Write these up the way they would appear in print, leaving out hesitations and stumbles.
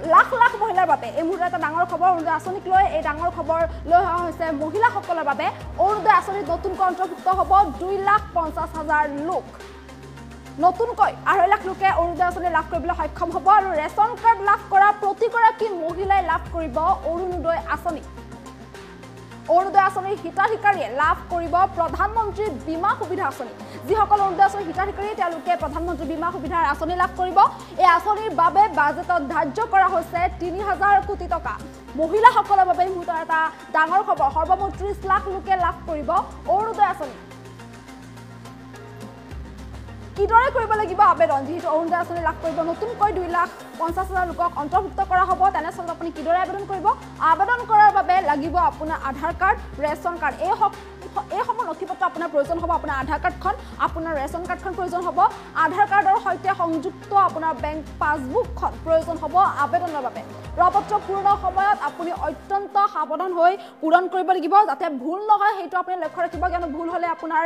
লাখ লাখ মহিলাৰ বাবে এই মুহূৰ্তত এটা ডাঙৰ খবৰ অৰুণোদয় আঁচনিক লৈ এই ডাঙৰ খবৰ লৈ অহা হৈছে মহিলাসকলৰ বাবে অৰুণোদয় আঁচনিত নতুনকৈ অন্তৰ্ভুক্ত হ'ব 2,50,000 লোক নতুনকৈ 2.5 লাখ লোকে অৰুণোদয় আঁচনি লাভ কৰিবলৈ সক্ষম হ'ব আৰু ৰেচন কাৰ্ড লাভ কৰা প্ৰতিগৰাকী মহিলাই লাভ কৰিব অৰুণোদয় আঁচনি অৰুণোদয় আঁচনিৰ হিতাধিকাৰীয়ে লাভ কৰিব প্ৰধানমন্ত্ৰী বীমা সুবিধা আঁচনি যিসকল অৰুণোদয় আঁচনিৰ হিতাধিকাৰী তেওঁলোকে প্ৰধানমন্ত্ৰী বীমা সুবিধাৰ আঁচনি লাভ কৰিব এই আঁচনিৰ বাবে বাজেটত ধাৰ্য কৰা হৈছে 3,000 কোটি টকা মহিলাসকলৰ বাবে মুহূৰ্তৰ এটা ডাঙৰ খবৰ সৰ্বমুঠ 30 লাখ লোকে লাভ কৰিব অৰুণোদয় আঁচনি কিদৰে কৰিব লাগিব আবেদন যেহেতু অৰুণোদয় আঁচনি লাভ কৰিব নতুনকৈ 2,50,000 লোকক অন্তৰ্ভুক্ত কৰা হ'ব তেনেস্থলত আপুনি কিদৰে আবেদন কৰিব আবেদন কৰাৰ বাবে লাগিব আপোনাৰ আধাৰ কাৰ্ড ৰেচন কাৰ্ড এই সমূহ নথিপত্ৰ আপোনাৰ প্ৰয়োজন হ'ব আপোনাৰ আধাৰ কাৰ্ডখন আপোনাৰ ৰেচন কাৰ্ডখন প্ৰয়োজন হ'ব আধাৰ কাৰ্ডৰ সৈতে সংযুক্ত আপোনাৰ বেংক পাছবুকখন প্ৰয়োজন হ'ব আবেদনৰ বাবে প্ৰপত্ৰ পূৰণৰ সময়ত আপুনি অত্যন্ত সাৱধান হৈ পূৰণ কৰিব লাগিব যাতে ভুল নহয় সেইটো আপুনি লক্ষ্য ৰাখিব কিয়নো ভুল হ'লে আপোনাৰ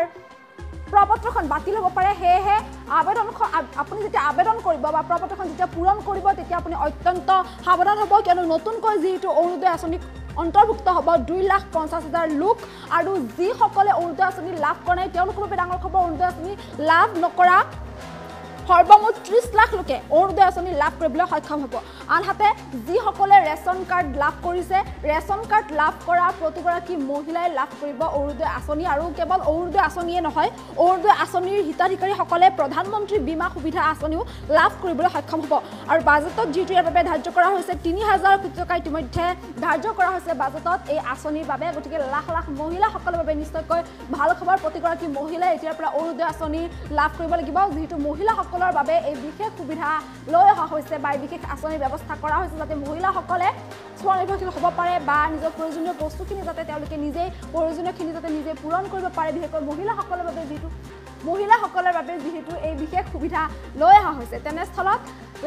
প্ৰপত্ৰখন বাতিল হ'ব পাৰে হেহে আবেদনখন আপুনি যেতিয়া আবেদন কৰিব বা প্ৰপত্ৰখন যেতিয়া পূৰণ কৰিব তেতিয়া আপুনি অত্যন্ত সাৱধান হ'ব কিয়নো নতুনকৈ যেহেতু অৰুণোদয় আঁচনি অন্তৰ্ভুক্ত হ'ব 2,50,000 লোক আৰু যিসকলে অৰুণোদয় আঁচনি লাভ কৰা নাই তেওঁলোকৰ বাবে ডাঙৰ খবৰ অৰুণোদয় আঁচনি লাভ নকৰা সৰ্বমুঠ 30 লাখ লোকে অৰুণোদয় আঁচনি লাভ কৰিবলৈ সক্ষম হ'ব আনহাতে যিসকলে ৰেচন কাৰ্ড লাভ কৰিছে ৰেচন কাৰ্ড লাভ কৰা প্ৰতিগৰাকী মহিলাই লাভ কৰিব অৰুণোদয় আঁচনি আৰু কেৱল অৰুণোদয় আঁচনিয়ে নহয় অৰুণোদয় আঁচনিৰ হিতাধিকাৰীসকলে প্ৰধানমন্ত্ৰী বীমা সুবিধা আঁচনিও লাভ কৰিবলৈ সক্ষম হ'ব আৰু বাজেটত যিটো ইয়াৰ বাবে ধাৰ্য কৰা হৈছে 3,000 কোটি টকা ইতিমধ্যে ধাৰ্য কৰা হৈছে বাজেটত এই আঁচনিৰ বাবে গতিকে লাখ লাখ মহিলাসকলৰ বাবে নিশ্চয়কৈ ভাল খবৰ প্ৰতিগৰাকী মহিলাই এতিয়াৰ পৰা অৰুণোদয় আঁচনি লাভ কৰিব লাগিব যিহেতু মহিলাসকলৰ বাবে এই বিশেষ সুবিধা লৈ অহা হৈছে বা বিশেষ আঁচনিৰ ব্যৱস্থা কৰা হৈছে যাতে মহিলাসকলে স্বনিৰ্ভৰশীল হ'ব পাৰে বা নিজৰ প্ৰয়োজনীয় বস্তুখিনি যাতে তেওঁলোকে নিজেই প্ৰয়োজনীয়খিনি যাতে নিজে পূৰণ কৰিব পাৰে বিশেষকৈ মহিলাসকলৰ বাবে যিহেতু এই বিশেষ সুবিধা লৈ অহা হৈছে তেনেস্থলত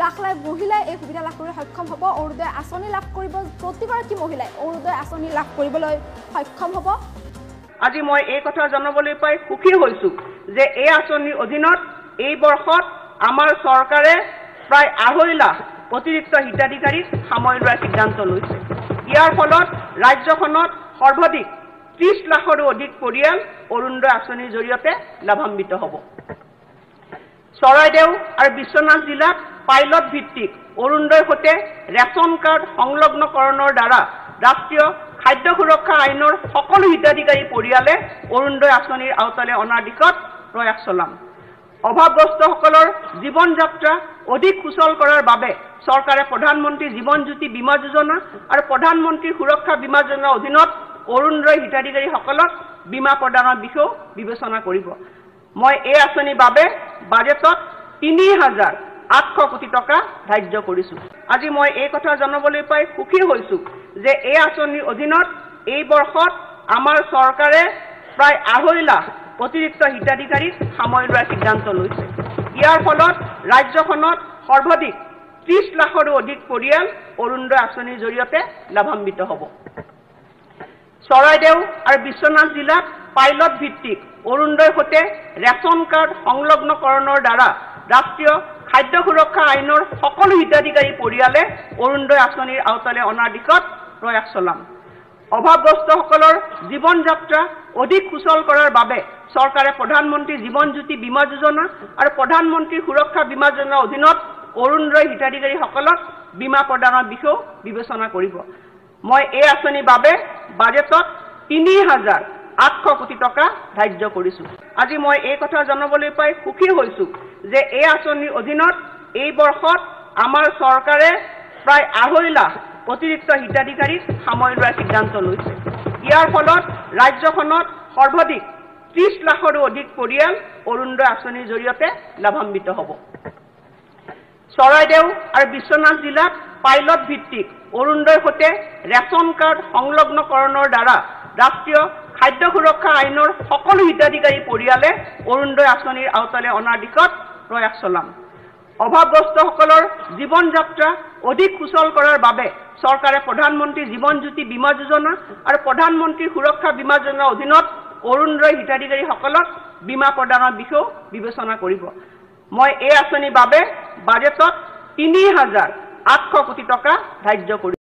লাখ লাখ মহিলাই এই সুবিধা লাভ কৰিবলৈ সক্ষম হ'ব অৰুণোদয় আঁচনি লাভ কৰিব প্ৰতিগৰাকী মহিলাই অৰুণোদয় আঁচনি লাভ কৰিবলৈ সক্ষম হ'ব আজি মই এই কথা জনাবলৈ পাই সুখী হৈছোঁ যে এই আঁচনিৰ অধীনত এই বৰ্ষত আমাৰ চৰকাৰে প্ৰায় 2.5 লাখ অতিৰিক্ত হিতাধিকাৰীক সামৰি লোৱাৰ সিদ্ধান্ত লৈছে ইয়াৰ ফলত ৰাজ্যখনত সৰ্বাধিক 30 লাখৰো অধিক পৰিয়াল অৰুণোদয় আঁচনিৰ জৰিয়তে লাভান্বিত হ'ব চৰাইদেউ আৰু বিশ্বনাথ জিলাত পাইলট ভিত্তিক অৰুণোদয়ৰ সৈতে ৰেচন কাৰ্ড সংলগ্নকৰণৰ দ্বাৰা ৰাষ্ট্ৰীয় খাদ্য সুৰক্ষা আইনৰ সকলো হিতাধিকাৰী পৰিয়ালে অৰুণোদয় আঁচনিৰ আওতালৈ অনাৰ দিশত প্ৰয়াস চলাম অভাৱগ্ৰস্তসকলৰ জীৱন যাত্ৰা অধিক সুচল কৰাৰ বাবে চৰকাৰে প্ৰধানমন্ত্ৰী জীৱন জ্যোতি বীমা যোজনা আৰু প্ৰধানমন্ত্ৰী সুৰক্ষা বীমা যোজনাৰ অধীনত অৰুণোদয় হিতাধিকাৰীসকলক বীমা প্ৰদানৰ বিষয়েও বিবেচনা কৰিব মই এই আঁচনিৰ বাবে বাজেটত 3,800 কোটি টকা ধাৰ্য কৰিছোঁ আজি মই এই কথা জনাবলৈ পাই সুখী হৈছোঁ যে এই আঁচনিৰ অধীনত এই বৰ্ষত আমাৰ চৰকাৰে প্ৰায় 2.5 লাখ অতিৰিক্ত হিতাধিকাৰীক সামৰি লোৱাৰ সিদ্ধান্ত লৈছে ইয়াৰ ফলত ৰাজ্যখনত সৰ্বাধিক 30 লাখৰো অধিক পৰিয়াল অৰুণোদয় আঁচনিৰ জৰিয়তে লাভান্বিত হ'ব চৰাইদেউ আৰু বিশ্বনাথ জিলাত পাইলট ভিত্তিক অৰুণোদয়ৰ সৈতে ৰেচন কাৰ্ড সংলগ্নকৰণৰ দ্বাৰা ৰাষ্ট্ৰীয় খাদ্য সুৰক্ষা আইনৰ সকলো হিতাধিকাৰী পৰিয়ালে অৰুণোদয় আঁচনিৰ আওতালৈ অনাৰ দিশত প্ৰয়াস চলাম অভাৱগ্ৰস্তসকলৰ জীৱন যাত্ৰা অধিক সুচল কৰাৰ বাবে চৰকাৰে প্ৰধানমন্ত্ৰী জীৱন জ্যোতি বীমা যোজনা আৰু প্ৰধানমন্ত্ৰী সুৰক্ষা বীমা যোজনাৰ অধীনত অৰুণোদয় হিতাধিকাৰীসকলক বীমা প্ৰদানৰ বিষয়েও বিবেচনা কৰিব মই এই আঁচনিৰ বাবে বাজেটত 3,800 কোটি টকা ধাৰ্য কৰিছোঁ আজি মই এই কথা জনাবলৈ পাই সুখী হৈছোঁ যে এই আঁচনিৰ অধীনত এই বৰ্ষত আমাৰ চৰকাৰে প্ৰায় 2.5 লাখ অতিৰিক্ত হিতাধিকাৰীক সামৰি লোৱাৰ সিদ্ধান্ত লৈছে ইয়াৰ ফলত ৰাজ্যখনত সৰ্বাধিক 30 লাখৰো অধিক পৰিয়াল অৰুণোদয় আঁচনিৰ জৰিয়তে লাভান্বিত হ'ব চৰাইদেউ আৰু বিশ্বনাথ জিলাত পাইলট ভিত্তিক অৰুণোদয়ৰ সৈতে ৰেচন কাৰ্ড সংলগ্নকৰণৰ দ্বাৰা ৰাষ্ট্ৰীয় খাদ্য সুৰক্ষা আইনৰ সকলো হিতাধিকাৰী পৰিয়ালে অৰুণোদয় আঁচনিৰ আওতালৈ অনাৰ দিশত প্ৰয়াস চলাম অভাৱগ্ৰস্তসকলৰ জীৱন যাত্ৰা অধিক সুচল কৰাৰ বাবে চৰকাৰে প্ৰধানমন্ত্ৰী জীৱন জ্যোতি বীমা যোজনা আৰু প্ৰধানমন্ত্ৰী সুৰক্ষা বীমা যোজনাৰ অধীনত অৰুণোদয় হিতাধিকাৰীসকলক বীমা প্ৰদানৰ বিষয়েও বিবেচনা কৰিব মই এই আঁচনিৰ বাবে বাজেটত 3,800 800 কোটি টকা ধাৰ্য কৰি